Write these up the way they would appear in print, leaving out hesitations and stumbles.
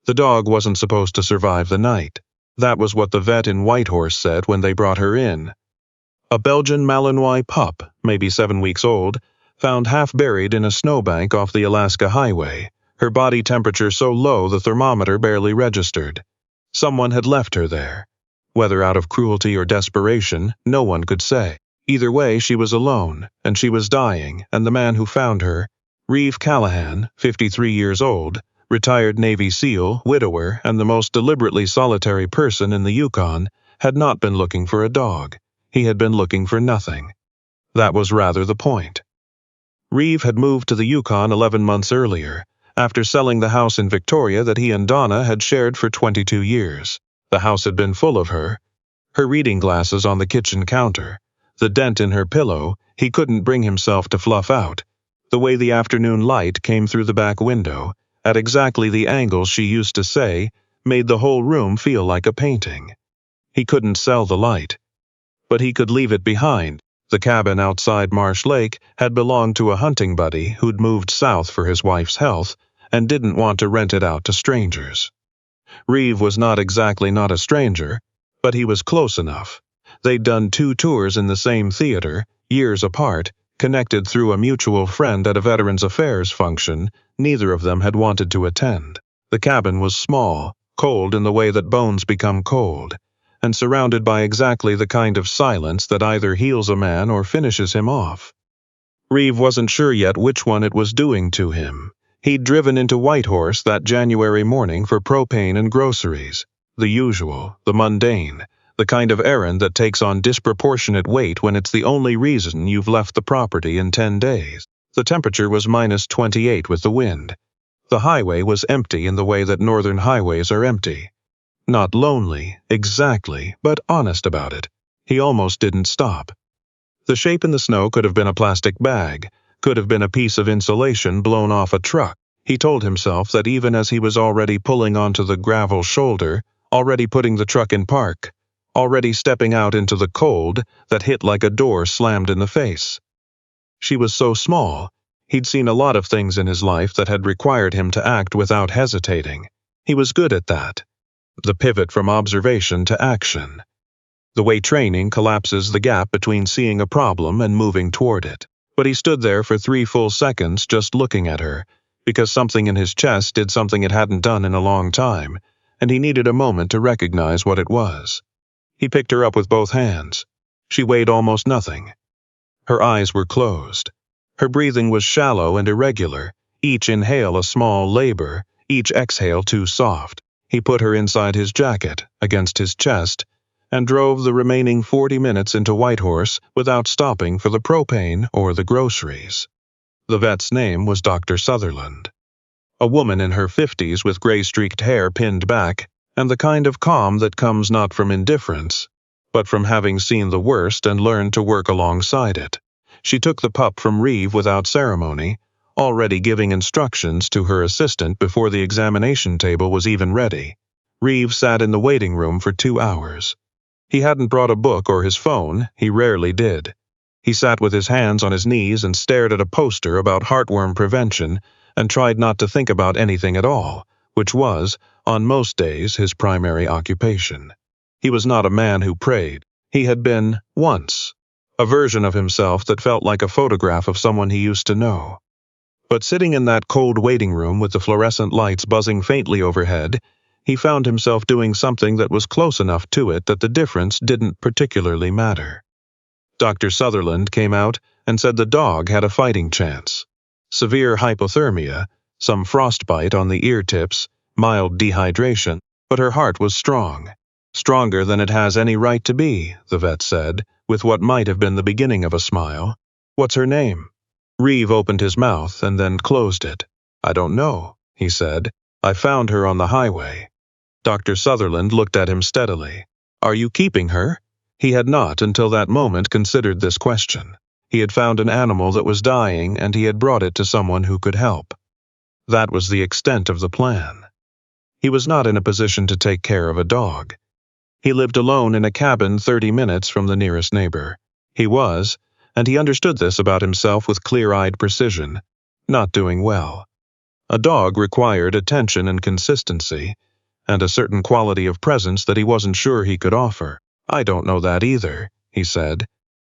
The dog wasn't supposed to survive the night. That was what the vet in Whitehorse said when they brought her in. A Belgian Malinois pup, maybe 7 weeks old, found half buried in a snowbank off the Alaska highway, her body temperature so low the thermometer barely registered. Someone had left her there. Whether out of cruelty or desperation, no one could say. Either way, she was alone, and she was dying, and the man who found her, Reeve Callahan, 53 years old, retired Navy SEAL, widower, and the most deliberately solitary person in the Yukon, had not been looking for a dog. He had been looking for nothing. That was rather the point. Reeve had moved to the Yukon 11 months earlier, after selling the house in Victoria that he and Donna had shared for 22 years. The house had been full of her reading glasses on the kitchen counter, the dent in her pillow he couldn't bring himself to fluff out, the way the afternoon light came through the back window, at exactly the angle she used to say, made the whole room feel like a painting. He couldn't sell the light, but he could leave it behind. The cabin outside Marsh Lake had belonged to a hunting buddy who'd moved south for his wife's health and didn't want to rent it out to strangers. Reeve was not a stranger, but he was close enough. They'd done 2 tours in the same theater, years apart, connected through a mutual friend at a Veterans Affairs function neither of them had wanted to attend. The cabin was small, cold in the way that bones become cold, and surrounded by exactly the kind of silence that either heals a man or finishes him off. Reeve wasn't sure yet which one it was doing to him. He'd driven into Whitehorse that January morning for propane and groceries. The usual, the mundane, the kind of errand that takes on disproportionate weight when it's the only reason you've left the property in 10 days. The temperature was -28 with the wind. The highway was empty in the way that northern highways are empty. Not lonely, exactly, but honest about it. He almost didn't stop. The shape in the snow could have been a plastic bag, could have been a piece of insulation blown off a truck. He told himself that even as he was already pulling onto the gravel shoulder, already putting the truck in park, already stepping out into the cold that hit like a door slammed in the face. She was so small. He'd seen a lot of things in his life that had required him to act without hesitating. He was good at that. The pivot from observation to action. The way training collapses the gap between seeing a problem and moving toward it. But he stood there for 3 full seconds just looking at her, because something in his chest did something it hadn't done in a long time, and he needed a moment to recognize what it was. He picked her up with both hands. She weighed almost nothing. Her eyes were closed. Her breathing was shallow and irregular, each inhale a small labor, each exhale too soft. He put her inside his jacket, against his chest, and drove the remaining 40 minutes into Whitehorse without stopping for the propane or the groceries. The vet's name was Dr. Sutherland. A woman in her 50s with gray-streaked hair pinned back, and the kind of calm that comes not from indifference, but from having seen the worst and learned to work alongside it. She took the pup from Reeve without ceremony, already giving instructions to her assistant before the examination table was even ready. Reeve sat in the waiting room for 2 hours. He hadn't brought a book or his phone, he rarely did. He sat with his hands on his knees and stared at a poster about heartworm prevention and tried not to think about anything at all, which was, on most days, his primary occupation. He was not a man who prayed. He had been, once, a version of himself that felt like a photograph of someone he used to know. But sitting in that cold waiting room with the fluorescent lights buzzing faintly overhead, he found himself doing something that was close enough to it that the difference didn't particularly matter. Dr. Sutherland came out and said the dog had a fighting chance. Severe hypothermia, some frostbite on the ear tips, mild dehydration, but her heart was strong. Stronger than it has any right to be, the vet said, with what might have been the beginning of a smile. What's her name? Reeve opened his mouth and then closed it. I don't know, he said. I found her on the highway. Dr. Sutherland looked at him steadily. Are you keeping her? He had not, until that moment, considered this question. He had found an animal that was dying, and he had brought it to someone who could help. That was the extent of the plan. He was not in a position to take care of a dog. He lived alone in a cabin 30 minutes from the nearest neighbor. He was, and he understood this about himself with clear-eyed precision, not doing well. A dog required attention and consistency, and a certain quality of presence that he wasn't sure he could offer. "I don't know that either," he said.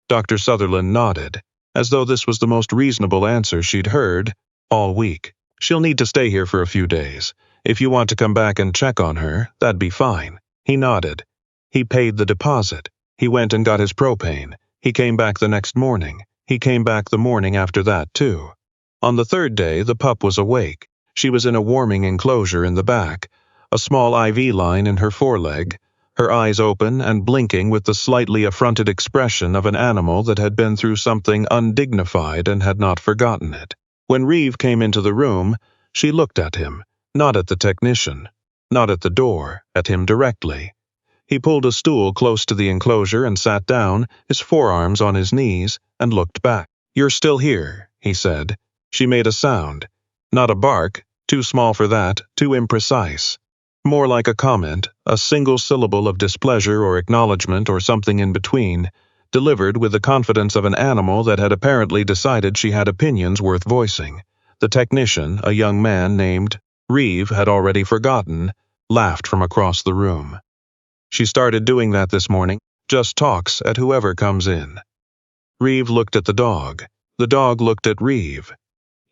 Dr. Sutherland nodded, as though this was the most reasonable answer she'd heard all week. "She'll need to stay here for a few days. If you want to come back and check on her, that'd be fine." He nodded. He paid the deposit. He went and got his propane. He came back the next morning. He came back the morning after that, too. On the third day, the pup was awake. She was in a warming enclosure in the back, a small IV line in her foreleg, her eyes open and blinking with the slightly affronted expression of an animal that had been through something undignified and had not forgotten it. When Reeve came into the room, she looked at him, not at the technician, not at the door, at him directly. He pulled a stool close to the enclosure and sat down, his forearms on his knees, and looked back. "You're still here," he said. She made a sound. Not a bark, too small for that, too imprecise. More like a comment, a single syllable of displeasure or acknowledgement or something in between, delivered with the confidence of an animal that had apparently decided she had opinions worth voicing. The technician, a young man named Reeve had already forgotten, laughed from across the room. "She started doing that this morning, just talks at whoever comes in." Reeve looked at the dog. The dog looked at Reeve.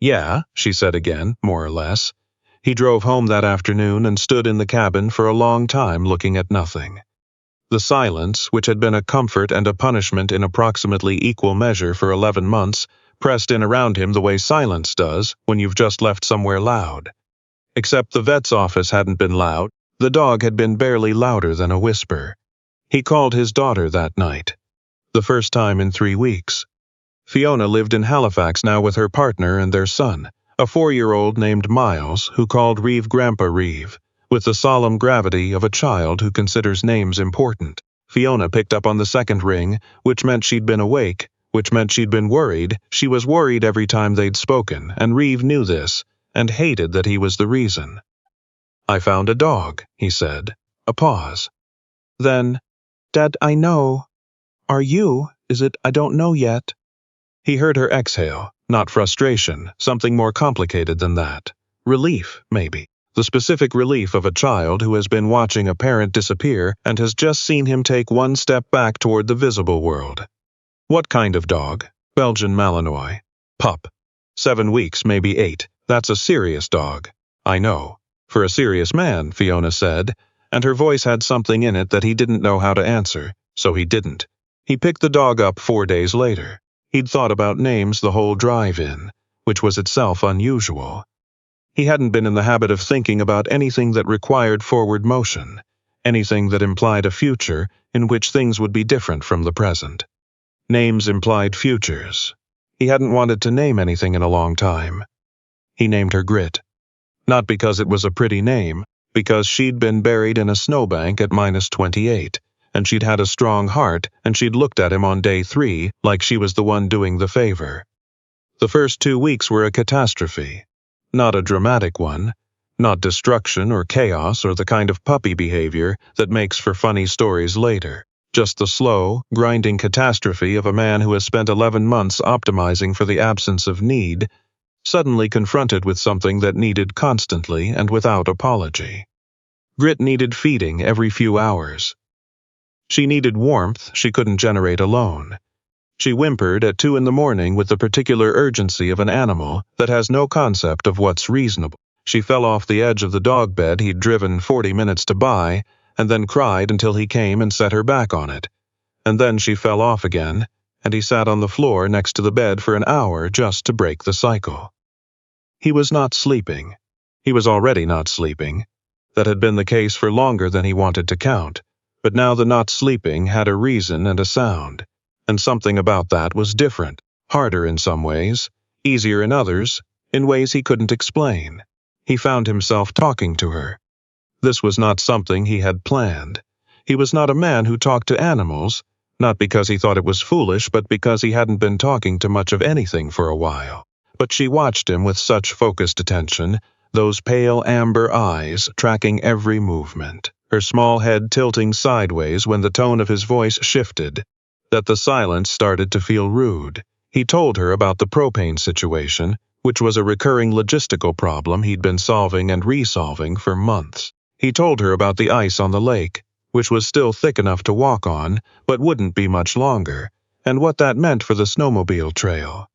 "Yeah," she said again, more or less. He drove home that afternoon and stood in the cabin for a long time looking at nothing. The silence, which had been a comfort and a punishment in approximately equal measure for 11 months, pressed in around him the way silence does when you've just left somewhere loud. Except the vet's office hadn't been loud, the dog had been barely louder than a whisper. He called his daughter that night. The first time in 3 weeks. Fiona lived in Halifax now with her partner and their son, a 4-year-old named Miles, who called Reeve Grandpa Reeve, with the solemn gravity of a child who considers names important. Fiona picked up on the second ring, which meant she'd been awake, which meant she'd been worried. She was worried every time they'd spoken, and Reeve knew this, and hated that he was the reason. "I found a dog," he said. A pause. Then, "Dad, I know. Are you? Is it? I don't know yet." He heard her exhale, not frustration, something more complicated than that. Relief, maybe. The specific relief of a child who has been watching a parent disappear and has just seen him take one step back toward the visible world. "What kind of dog?" "Belgian Malinois. Pup. 7 weeks, maybe 8. That's a serious dog." "I know. For a serious man," Fiona said, and her voice had something in it that he didn't know how to answer, so he didn't. He picked the dog up 4 days later. He'd thought about names the whole drive-in, which was itself unusual. He hadn't been in the habit of thinking about anything that required forward motion, anything that implied a future in which things would be different from the present. Names implied futures. He hadn't wanted to name anything in a long time. He named her Grit. Not because it was a pretty name, because she'd been buried in a snowbank at -28. And she'd had a strong heart, and she'd looked at him on day 3 like she was the one doing the favor. The first 2 weeks were a catastrophe. Not a dramatic one, not destruction or chaos or the kind of puppy behavior that makes for funny stories later. Just the slow, grinding catastrophe of a man who has spent 11 months optimizing for the absence of need, suddenly confronted with something that needed constantly and without apology. Grit needed feeding every few hours. She needed warmth she couldn't generate alone. She whimpered at 2 in the morning with the particular urgency of an animal that has no concept of what's reasonable. She fell off the edge of the dog bed he'd driven 40 minutes to buy, and then cried until he came and set her back on it. And then she fell off again, and he sat on the floor next to the bed for an hour just to break the cycle. He was not sleeping. He was already not sleeping. That had been the case for longer than he wanted to count. But now the not sleeping had a reason and a sound, and something about that was different, harder in some ways, easier in others, in ways he couldn't explain. He found himself talking to her. This was not something he had planned. He was not a man who talked to animals, not because he thought it was foolish, but because he hadn't been talking to much of anything for a while. But she watched him with such focused attention, those pale amber eyes tracking every movement, her small head tilting sideways when the tone of his voice shifted, that the silence started to feel rude. He told her about the propane situation, which was a recurring logistical problem he'd been solving and resolving for months. He told her about the ice on the lake, which was still thick enough to walk on, but wouldn't be much longer, and what that meant for the snowmobile trail.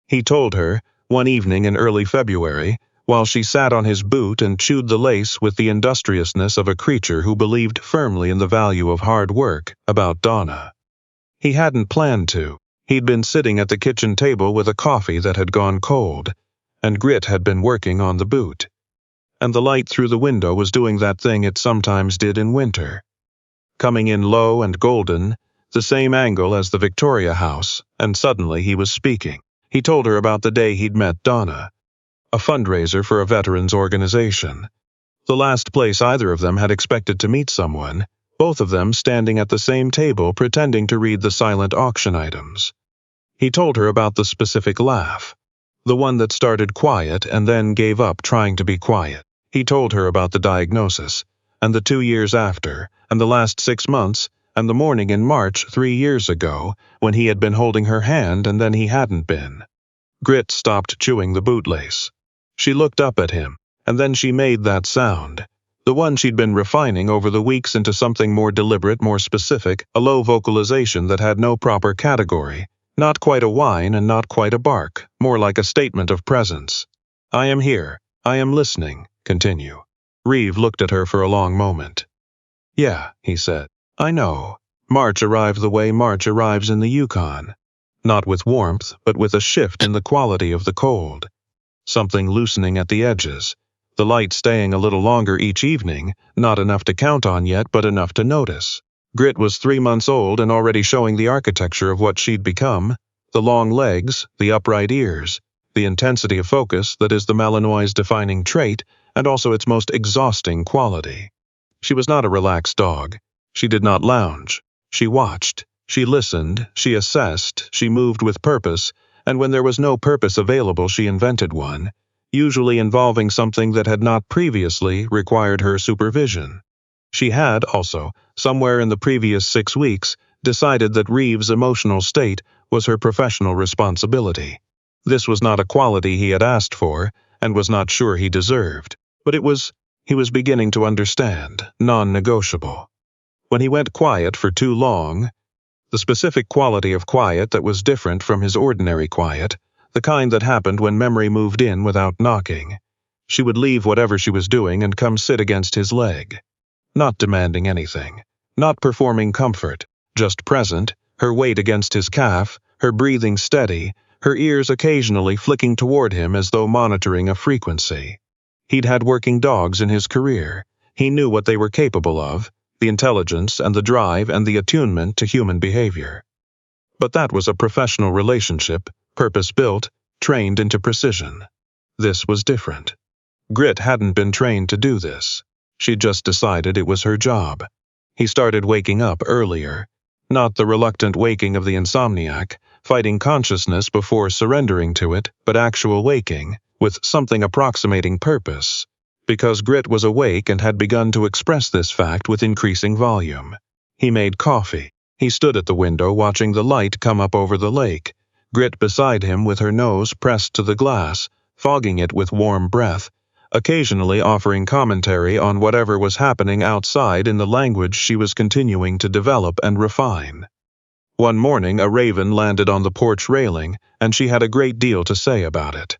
He told her, one evening in early February, while she sat on his boot and chewed the lace with the industriousness of a creature who believed firmly in the value of hard work, about Donna. He hadn't planned to. He'd been sitting at the kitchen table with a coffee that had gone cold, and Grit had been working on the boot. And the light through the window was doing that thing it sometimes did in winter. Coming in low and golden, the same angle as the Victoria House, and suddenly he was speaking. He told her about the day he'd met Donna, a fundraiser for a veterans organization. The last place either of them had expected to meet someone, both of them standing at the same table pretending to read the silent auction items. He told her about the specific laugh, the one that started quiet and then gave up trying to be quiet. He told her about the diagnosis, and the 2 years after, and the last 6 months, and the morning in March 3 years ago, when he had been holding her hand and then he hadn't been. Grit stopped chewing the bootlace. She looked up at him, and then she made that sound, the one she'd been refining over the weeks into something more deliberate, more specific, a low vocalization that had no proper category, not quite a whine and not quite a bark, more like a statement of presence. "I am here. I am listening. Continue." Reeve looked at her for a long moment. "Yeah," he said. "I know. March arrived the way March arrives in the Yukon. Not with warmth, but with a shift in the quality of the cold. Something loosening at the edges. The light staying a little longer each evening, not enough to count on yet, but enough to notice. Grit was 3 months old and already showing the architecture of what she'd become. The long legs, the upright ears, the intensity of focus that is the Malinois' defining trait, and also its most exhausting quality. She was not a relaxed dog. She did not lounge. She watched. She listened. She assessed. She moved with purpose, and when there was no purpose available she invented one, usually involving something that had not previously required her supervision. She had, also, somewhere in the previous 6 weeks, decided that Reeve's emotional state was her professional responsibility. This was not a quality he had asked for, and was not sure he deserved, but he was beginning to understand, non-negotiable. When he went quiet for too long, the specific quality of quiet that was different from his ordinary quiet, the kind that happened when memory moved in without knocking, she would leave whatever she was doing and come sit against his leg. Not demanding anything, not performing comfort, just present, her weight against his calf, her breathing steady, her ears occasionally flicking toward him as though monitoring a frequency. He'd had working dogs in his career. He knew what they were capable of, the intelligence and the drive and the attunement to human behavior. But that was a professional relationship, purpose-built, trained into precision. This was different. Grit hadn't been trained to do this. She'd just decided it was her job. He started waking up earlier. Not the reluctant waking of the insomniac, fighting consciousness before surrendering to it, but actual waking, with something approximating purpose. Because Grit was awake and had begun to express this fact with increasing volume. He made coffee. He stood at the window watching the light come up over the lake, Grit beside him with her nose pressed to the glass, fogging it with warm breath, occasionally offering commentary on whatever was happening outside in the language she was continuing to develop and refine. One morning a raven landed on the porch railing, and she had a great deal to say about it.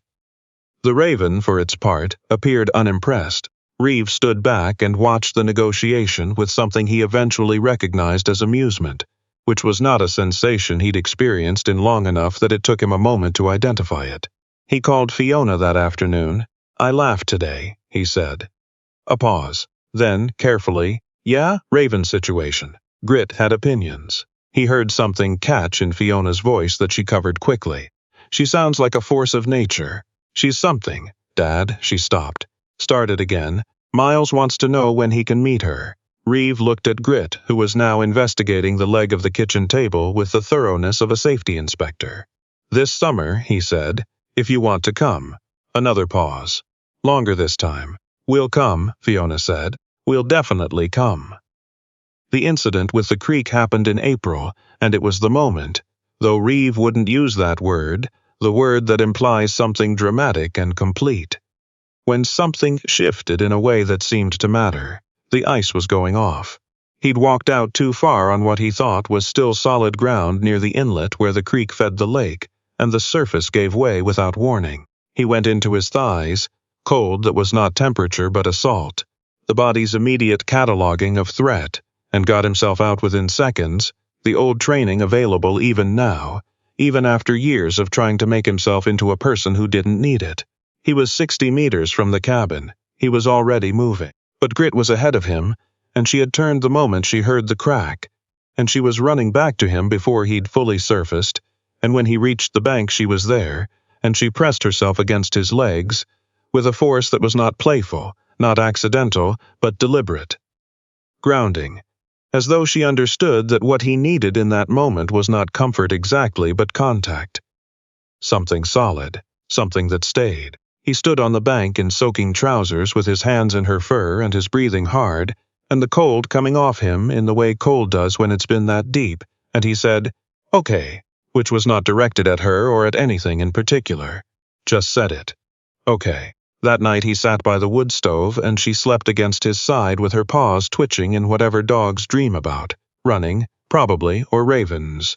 The raven, for its part, appeared unimpressed. Reeve stood back and watched the negotiation with something he eventually recognized as amusement, which was not a sensation he'd experienced in long enough that it took him a moment to identify it. He called Fiona that afternoon. "I laughed today," he said. A pause. Then, carefully, "Yeah, raven situation." Grit had opinions. He heard something catch in Fiona's voice that she covered quickly. "She sounds like a force of nature. She's something, Dad." She stopped. Started again. "Miles wants to know when he can meet her." Reeve looked at Grit, who was now investigating the leg of the kitchen table with the thoroughness of a safety inspector. "This summer," he said, "if you want to come." Another pause. Longer this time. "We'll come," Fiona said. "We'll definitely come." The incident with the creek happened in April, and it was the moment, though Reeve wouldn't use that word, the word that implies something dramatic and complete. When something shifted in a way that seemed to matter, the ice was going off. He'd walked out too far on what he thought was still solid ground near the inlet where the creek fed the lake, and the surface gave way without warning. He went into his thighs, cold that was not temperature but assault, the body's immediate cataloging of threat, and got himself out within seconds, the old training available even now, even after years of trying to make himself into a person who didn't need it. He was 60 meters from the cabin. He was already moving. But Grit was ahead of him, and she had turned the moment she heard the crack, and she was running back to him before he'd fully surfaced, and when he reached the bank she was there, and she pressed herself against his legs, with a force that was not playful, not accidental, but deliberate. Grounding, as though she understood that what he needed in that moment was not comfort exactly but contact. Something solid, something that stayed. He stood on the bank in soaking trousers with his hands in her fur and his breathing hard, and the cold coming off him in the way cold does when it's been that deep, and he said, "Okay," which was not directed at her or at anything in particular. Just said it. Okay. That night he sat by the wood stove and she slept against his side with her paws twitching in whatever dogs dream about, running, probably, or ravens.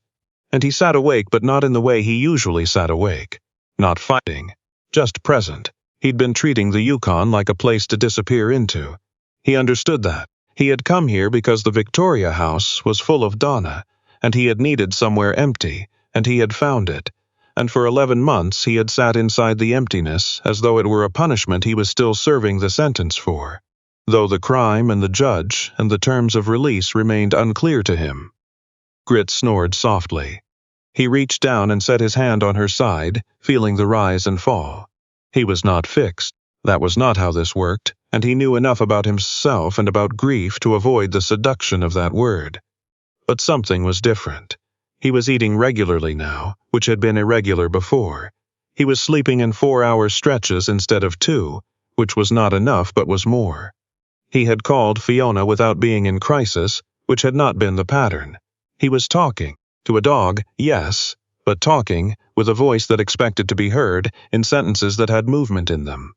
And he sat awake but not in the way he usually sat awake. Not fighting. Just present. He'd been treating the Yukon like a place to disappear into. He understood that. He had come here because the Victoria house was full of Donna, and he had needed somewhere empty, and he had found it. And for 11 months he had sat inside the emptiness as though it were a punishment he was still serving the sentence for, though the crime and the judge and the terms of release remained unclear to him. Grit snored softly. He reached down and set his hand on her side, feeling the rise and fall. He was not fixed. That was not how this worked, and he knew enough about himself and about grief to avoid the seduction of that word. But something was different. He was eating regularly now, which had been irregular before. He was sleeping in 4-hour stretches instead of 2, which was not enough but was more. He had called Fiona without being in crisis, which had not been the pattern. He was talking. To a dog, yes, but talking, with a voice that expected to be heard, in sentences that had movement in them.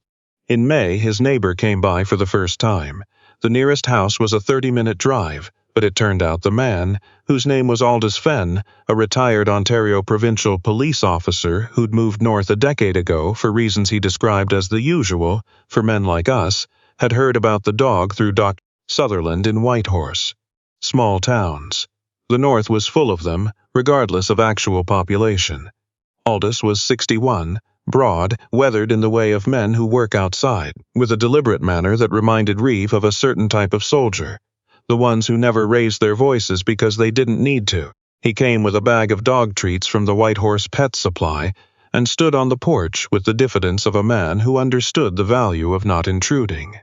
In May, his neighbor came by for the first time. The nearest house was a 30-minute drive, but it turned out the man, whose name was Aldous Fenn, a retired Ontario provincial police officer who'd moved north a decade ago for reasons he described as the usual, for men like us, had heard about the dog through Dr. Sutherland in Whitehorse. Small towns. The north was full of them, regardless of actual population. Aldous was 61, broad, weathered in the way of men who work outside, with a deliberate manner that reminded Reeve of a certain type of soldier, the ones who never raised their voices because they didn't need to. He came with a bag of dog treats from the Whitehorse Pet Supply and stood on the porch with the diffidence of a man who understood the value of not intruding.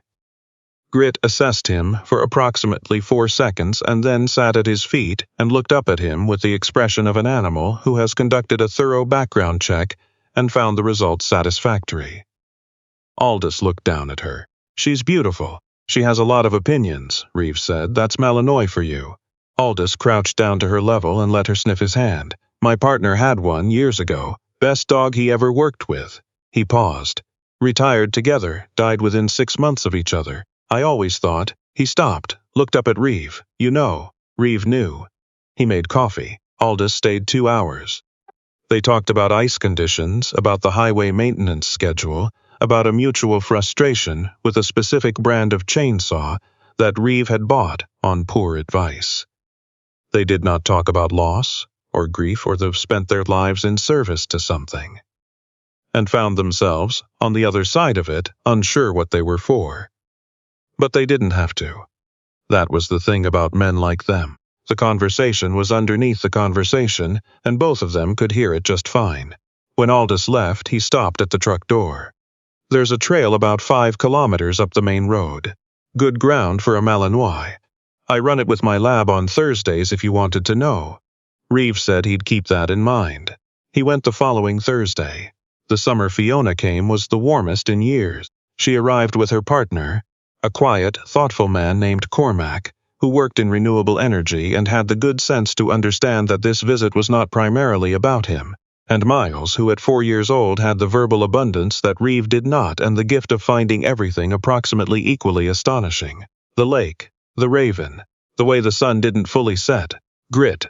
Grit assessed him for approximately 4 seconds and then sat at his feet and looked up at him with the expression of an animal who has conducted a thorough background check and found the results satisfactory. Aldous looked down at her. "She's beautiful. She has a lot of opinions," Reeve said. "That's Malinois for you." Aldous crouched down to her level and let her sniff his hand. "My partner had one years ago. Best dog he ever worked with." He paused. "Retired together, died within 6 months of each other. I always thought." He stopped, looked up at Reeve. "You know." Reeve knew. He made coffee. Aldous stayed 2 hours. They talked about ice conditions, about the highway maintenance schedule, about a mutual frustration with a specific brand of chainsaw that Reeve had bought on poor advice. They did not talk about loss, or grief, or they've spent their lives in service to something, and found themselves, on the other side of it, unsure what they were for. But they didn't have to. That was the thing about men like them. The conversation was underneath the conversation, and both of them could hear it just fine. When Aldous left, he stopped at the truck door. "There's a trail about 5 kilometers up the main road. Good ground for a Malinois. I run it with my lab on Thursdays if you wanted to know." Reeve said he'd keep that in mind. He went the following Thursday. The summer Fiona came was the warmest in years. She arrived with her partner, a quiet, thoughtful man named Cormac, who worked in renewable energy and had the good sense to understand that this visit was not primarily about him. And Miles, who at 4 years old had the verbal abundance that Reeve did not and the gift of finding everything approximately equally astonishing. The lake, the raven, the way the sun didn't fully set, Grit.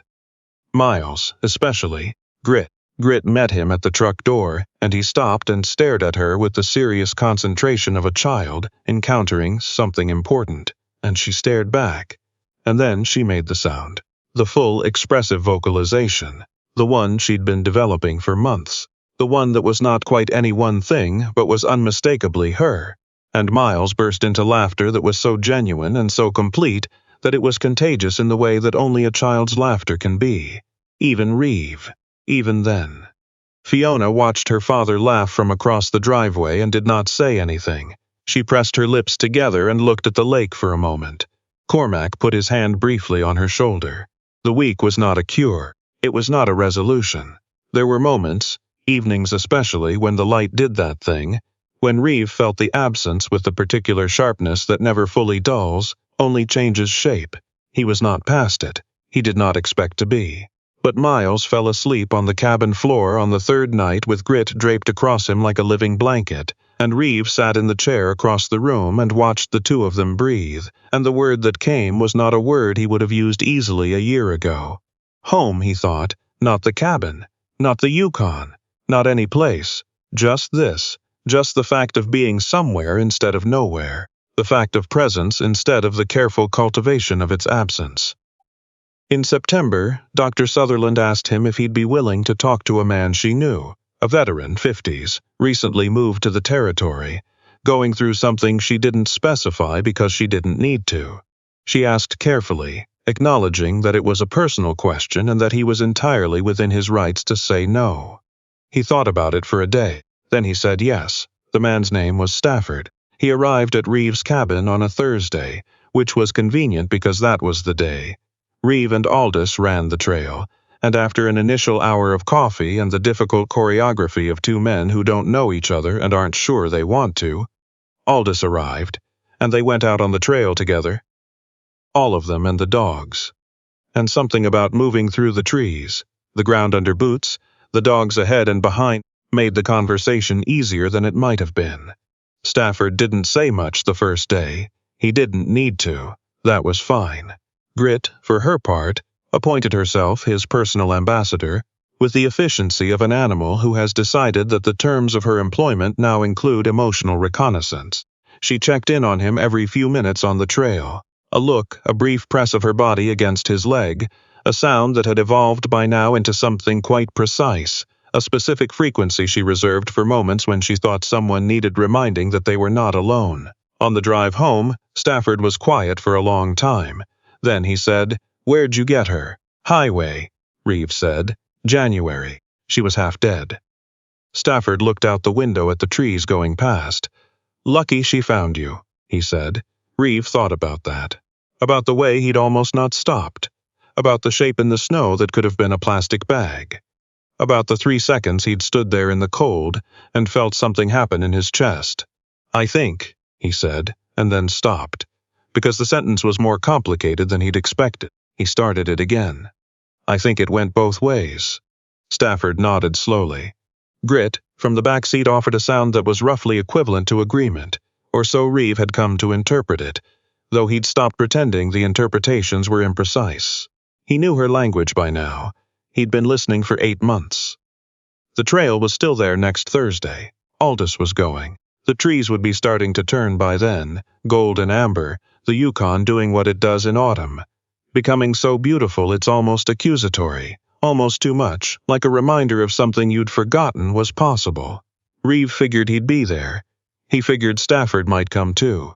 Miles, especially, Grit. Grit met him at the truck door, and he stopped and stared at her with the serious concentration of a child encountering something important, and she stared back. And then she made the sound. The full, expressive vocalization. The one she'd been developing for months. The one that was not quite any one thing, but was unmistakably her. And Miles burst into laughter that was so genuine and so complete that it was contagious in the way that only a child's laughter can be. Even Reeve. Even then. Fiona watched her father laugh from across the driveway and did not say anything. She pressed her lips together and looked at the lake for a moment. Cormac put his hand briefly on her shoulder. The week was not a cure. It was not a resolution. There were moments, evenings especially, when the light did that thing, when Reeve felt the absence with the particular sharpness that never fully dulls, only changes shape. He was not past it. He did not expect to be. But Miles fell asleep on the cabin floor on the third night with Grit draped across him like a living blanket, and Reeve sat in the chair across the room and watched the two of them breathe, and the word that came was not a word he would have used easily a year ago. Home, he thought, not the cabin, not the Yukon, not any place, just this, just the fact of being somewhere instead of nowhere, the fact of presence instead of the careful cultivation of its absence. In September, Dr. Sutherland asked him if he'd be willing to talk to a man she knew, a veteran, 50s, recently moved to the territory, going through something she didn't specify because she didn't need to. She asked carefully, acknowledging that it was a personal question and that he was entirely within his rights to say no. He thought about it for a day. Then he said yes. The man's name was Stafford. He arrived at Reeve's cabin on a Thursday, which was convenient because that was the day. Reeve and Aldous ran the trail, and after an initial hour of coffee and the difficult choreography of two men who don't know each other and aren't sure they want to, Aldous arrived, and they went out on the trail together. All of them and the dogs. And something about moving through the trees, the ground under boots, the dogs ahead and behind, made the conversation easier than it might have been. Stafford didn't say much the first day. He didn't need to. That was fine. Grit, for her part, appointed herself his personal ambassador, with the efficiency of an animal who has decided that the terms of her employment now include emotional reconnaissance. She checked in on him every few minutes on the trail. A look, a brief press of her body against his leg, a sound that had evolved by now into something quite precise, a specific frequency she reserved for moments when she thought someone needed reminding that they were not alone. On the drive home, Stafford was quiet for a long time. Then he said, "Where'd you get her?" "Highway," Reeve said. "January." She was half dead. Stafford looked out the window at the trees going past. "Lucky she found you," he said. Reeve thought about that. About the way he'd almost not stopped. About the shape in the snow that could have been a plastic bag. About the 3 seconds he'd stood there in the cold and felt something happen in his chest. "I think," he said, and then stopped. Because the sentence was more complicated than he'd expected. He started it again. "I think it went both ways." Stafford nodded slowly. Grit, from the back seat, offered a sound that was roughly equivalent to agreement, or so Reeve had come to interpret it, though he'd stopped pretending the interpretations were imprecise. He knew her language by now. He'd been listening for 8 months. The trail was still there next Thursday. Aldous was going. The trees would be starting to turn by then, gold and amber, the Yukon doing what it does in autumn, becoming so beautiful it's almost accusatory, almost too much, like a reminder of something you'd forgotten was possible. Reeve figured he'd be there. He figured Stafford might come too.